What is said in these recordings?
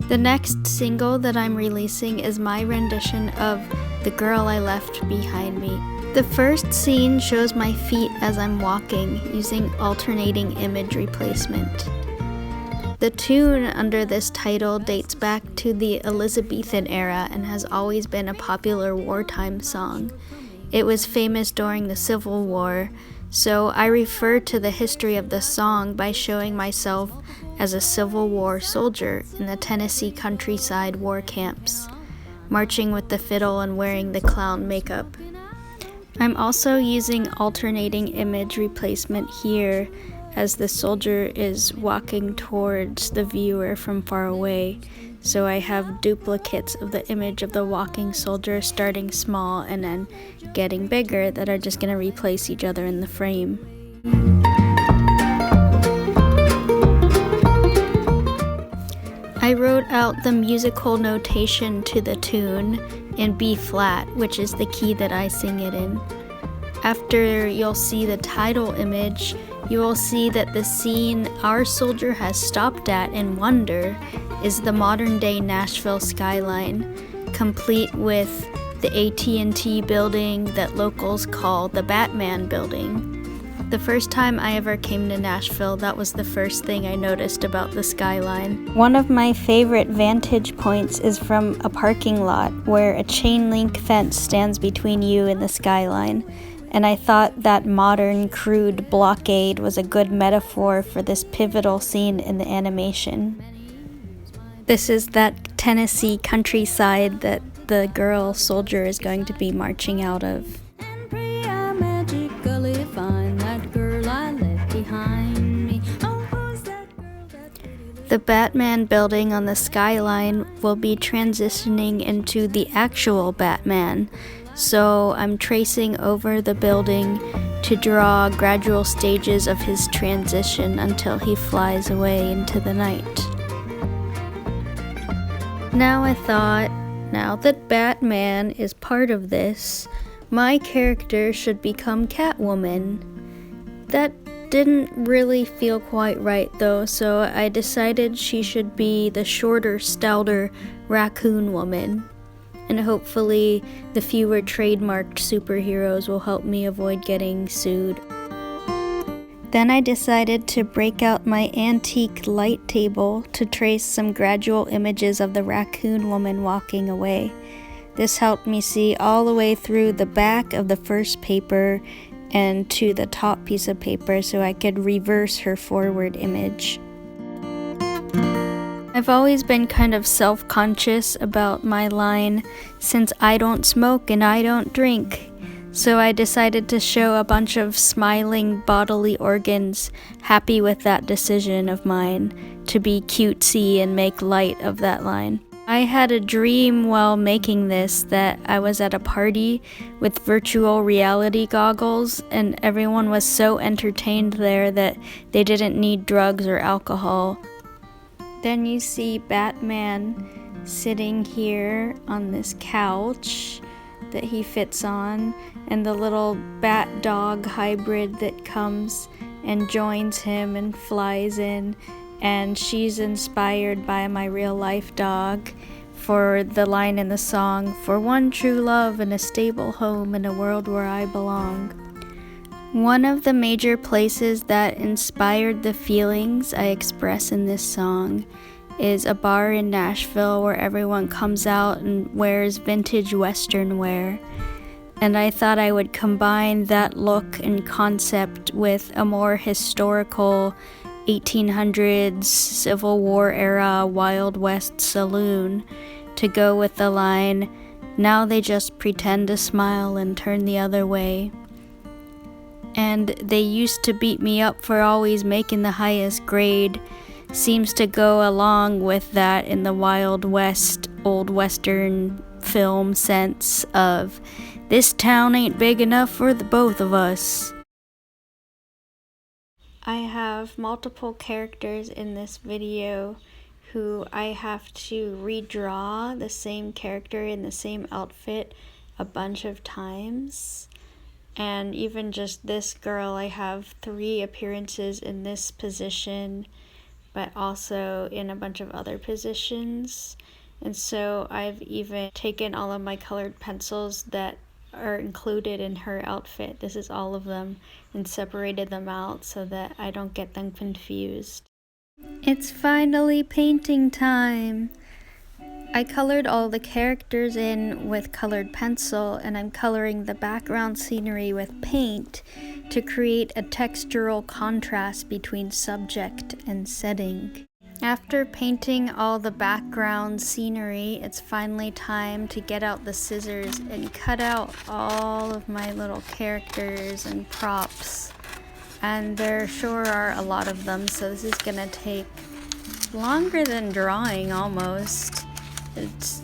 The next single that I'm releasing is my rendition of The Girl I Left Behind Me. The first scene shows my feet as I'm walking using alternating image replacement. The tune under this title dates back to the Elizabethan era and has always been a popular wartime song. It was famous during the Civil War, so I refer to the history of the song by showing myself as a Civil War soldier in the Tennessee countryside war camps, marching with the fiddle and wearing the clown makeup. I'm also using alternating image replacement here as the soldier is walking towards the viewer from far away, so I have duplicates of the image of the walking soldier starting small and then getting bigger that are just going to replace each other in the frame. I wrote out the musical notation to the tune in B flat, which is the key that I sing it in. After you'll see the title image, you will see that the scene our soldier has stopped at in wonder is the modern-day Nashville skyline, complete with the AT&T building that locals call the Batman building. The first time I ever came to Nashville, that was the first thing I noticed about the skyline. One of my favorite vantage points is from a parking lot where a chain link fence stands between you and the skyline. And I thought that modern, crude blockade was a good metaphor for this pivotal scene in the animation. This is that Tennessee countryside that the girl soldier is going to be marching out of. The Batman building on the skyline will be transitioning into the actual Batman, so I'm tracing over the building to draw gradual stages of his transition until he flies away into the night. Now I thought, now that Batman is part of this, my character should become Catwoman. That didn't really feel quite right though, so I decided she should be the shorter, stouter raccoon woman. And hopefully the fewer trademarked superheroes will help me avoid getting sued. Then I decided to break out my antique light table to trace some gradual images of the raccoon woman walking away. This helped me see all the way through the back of the first paper and to the top piece of paper so I could reverse her forward image. I've always been kind of self-conscious about my line, since I don't smoke and I don't drink, so I decided to show a bunch of smiling bodily organs, happy with that decision of mine, to be cutesy and make light of that line. I had a dream while making this that I was at a party with virtual reality goggles and everyone was so entertained there that they didn't need drugs or alcohol. Then you see Batman sitting here on this couch that he fits on, and the little bat-dog hybrid that comes and joins him and flies in, and she's inspired by my real-life dog for the line in the song, "For one true love and a stable home in a world where I belong." One of the major places that inspired the feelings I express in this song is a bar in Nashville where everyone comes out and wears vintage Western wear. And I thought I would combine that look and concept with a more historical 1800s Civil War era Wild West saloon to go with the line, "Now they just pretend to smile and turn the other way." And "they used to beat me up for always making the highest grade" seems to go along with that in the Wild West, old Western film sense of, "This town ain't big enough for the both of us." I have multiple characters in this video who I have to redraw the same character in the same outfit a bunch of times. And even just this girl, I have 3 appearances in this position, but also in a bunch of other positions. And so I've even taken all of my colored pencils that are included in her outfit, this is all of them, and separated them out so that I don't get them confused. It's finally painting time! I colored all the characters in with colored pencil, and I'm coloring the background scenery with paint to create a textural contrast between subject and setting. After painting all the background scenery, it's finally time to get out the scissors and cut out all of my little characters and props. And there sure are a lot of them, so this is gonna take longer than drawing almost. It's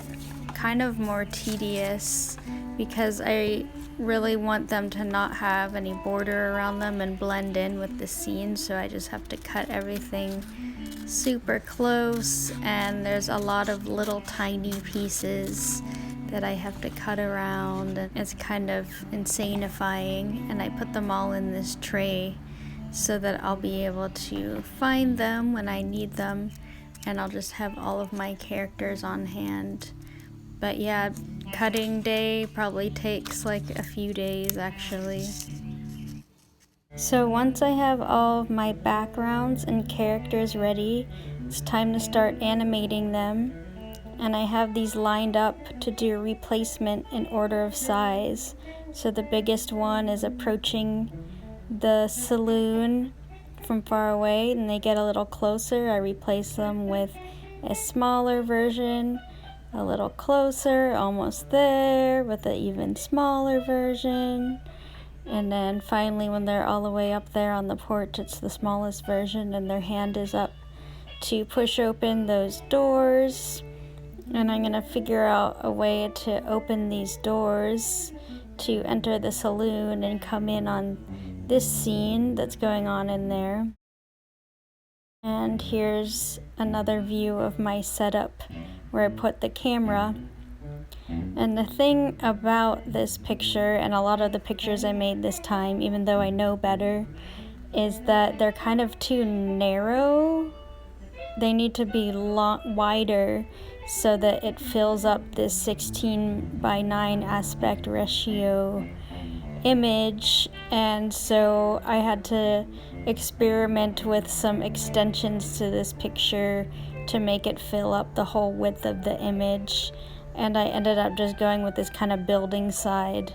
kind of more tedious because I really want them to not have any border around them and blend in with the scene, so I just have to cut everything super close, and there's a lot of little tiny pieces that I have to cut around, and it's kind of insanifying, and I put them all in this tray so that I'll be able to find them when I need them, and I'll just have all of my characters on hand. But yeah, cutting day probably takes like a few days actually. So once I have all of my backgrounds and characters ready, it's time to start animating them. And I have these lined up to do replacement in order of size. So the biggest one is approaching the saloon from far away, and they get a little closer. I replace them with a smaller version, a little closer, almost there, with an even smaller version. And then finally, when they're all the way up there on the porch, it's the smallest version, and their hand is up to push open those doors. And I'm gonna figure out a way to open these doors to enter the saloon and come in on this scene that's going on in there. And here's another view of my setup where I put the camera. And the thing about this picture, and a lot of the pictures I made this time, even though I know better, is that they're kind of too narrow. They need to be wider so that it fills up this 16:9 aspect ratio image. And so I had to experiment with some extensions to this picture to make it fill up the whole width of the image. And I ended up just going with this kind of building side.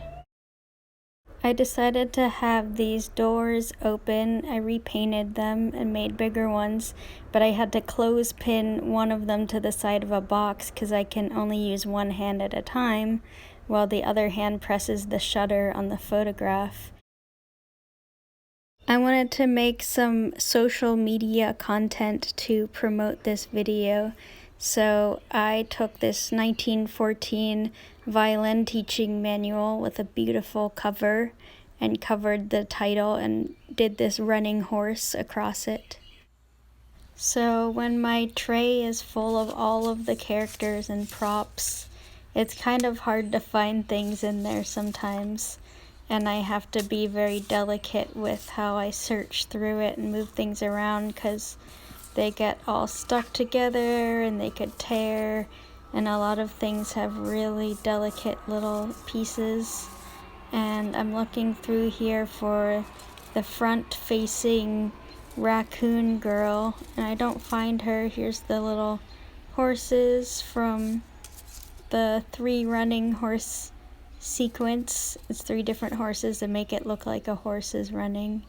I decided to have these doors open. I repainted them and made bigger ones, but I had to clothespin one of them to the side of a box because I can only use one hand at a time while the other hand presses the shutter on the photograph. I wanted to make some social media content to promote this video. So I took this 1914 violin teaching manual with a beautiful cover and covered the title and did this running horse across it. So when my tray is full of all of the characters and props, it's kind of hard to find things in there sometimes, and I have to be very delicate with how I search through it and move things around because they get all stuck together and they could tear, and a lot of things have really delicate little pieces. And I'm looking through here for the front-facing raccoon girl, and I don't find her. Here's the little horses from the 3 running horse sequence. It's 3 different horses to make it look like a horse is running.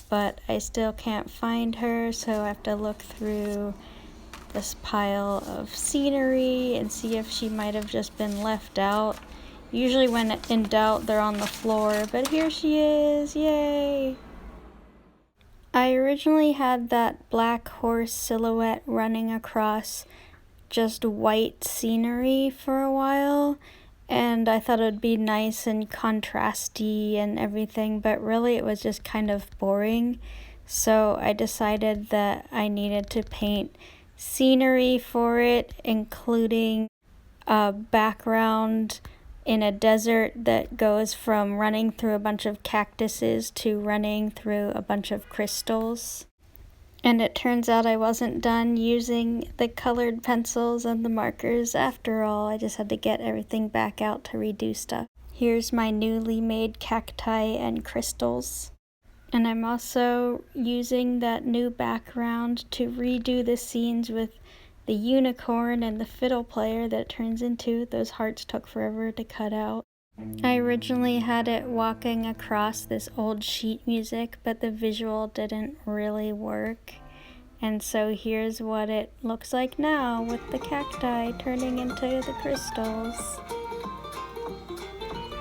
But I still can't find her, so I have to look through this pile of scenery and see if she might have just been left out. Usually when in doubt, they're on the floor, but here she is, yay! I originally had that black horse silhouette running across just white scenery for a while, and I thought it would be nice and contrasty and everything, but really it was just kind of boring. So I decided that I needed to paint scenery for it, including a background in a desert that goes from running through a bunch of cactuses to running through a bunch of crystals. And it turns out I wasn't done using the colored pencils and the markers after all. I just had to get everything back out to redo stuff. Here's my newly made cacti and crystals. And I'm also using that new background to redo the scenes with the unicorn and the fiddle player that it turns into. Those hearts took forever to cut out. I originally had it walking across this old sheet music, but the visual didn't really work. And so here's what it looks like now with the cacti turning into the crystals.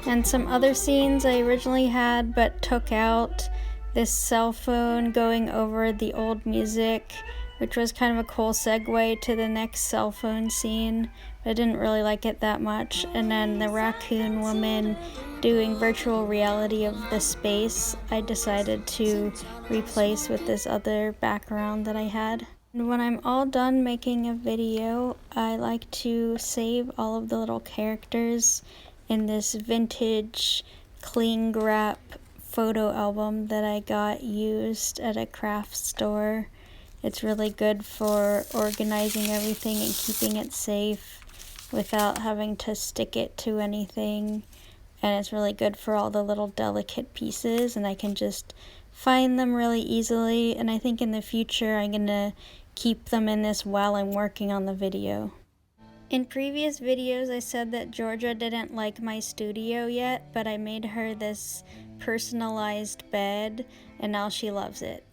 And some other scenes I originally had but took out. This cell phone going over the old music, which was kind of a cool segue to the next cell phone scene, but I didn't really like it that much. And then the raccoon woman doing virtual reality of the space, I decided to replace with this other background that I had. And when I'm all done making a video, I like to save all of the little characters in this vintage cling wrap photo album that I got used at a craft store. It's really good for organizing everything and keeping it safe without having to stick it to anything. And it's really good for all the little delicate pieces, and I can just find them really easily. And I think in the future I'm gonna keep them in this while I'm working on the video. In previous videos I said that Georgia didn't like my studio yet, but I made her this personalized bed and now she loves it.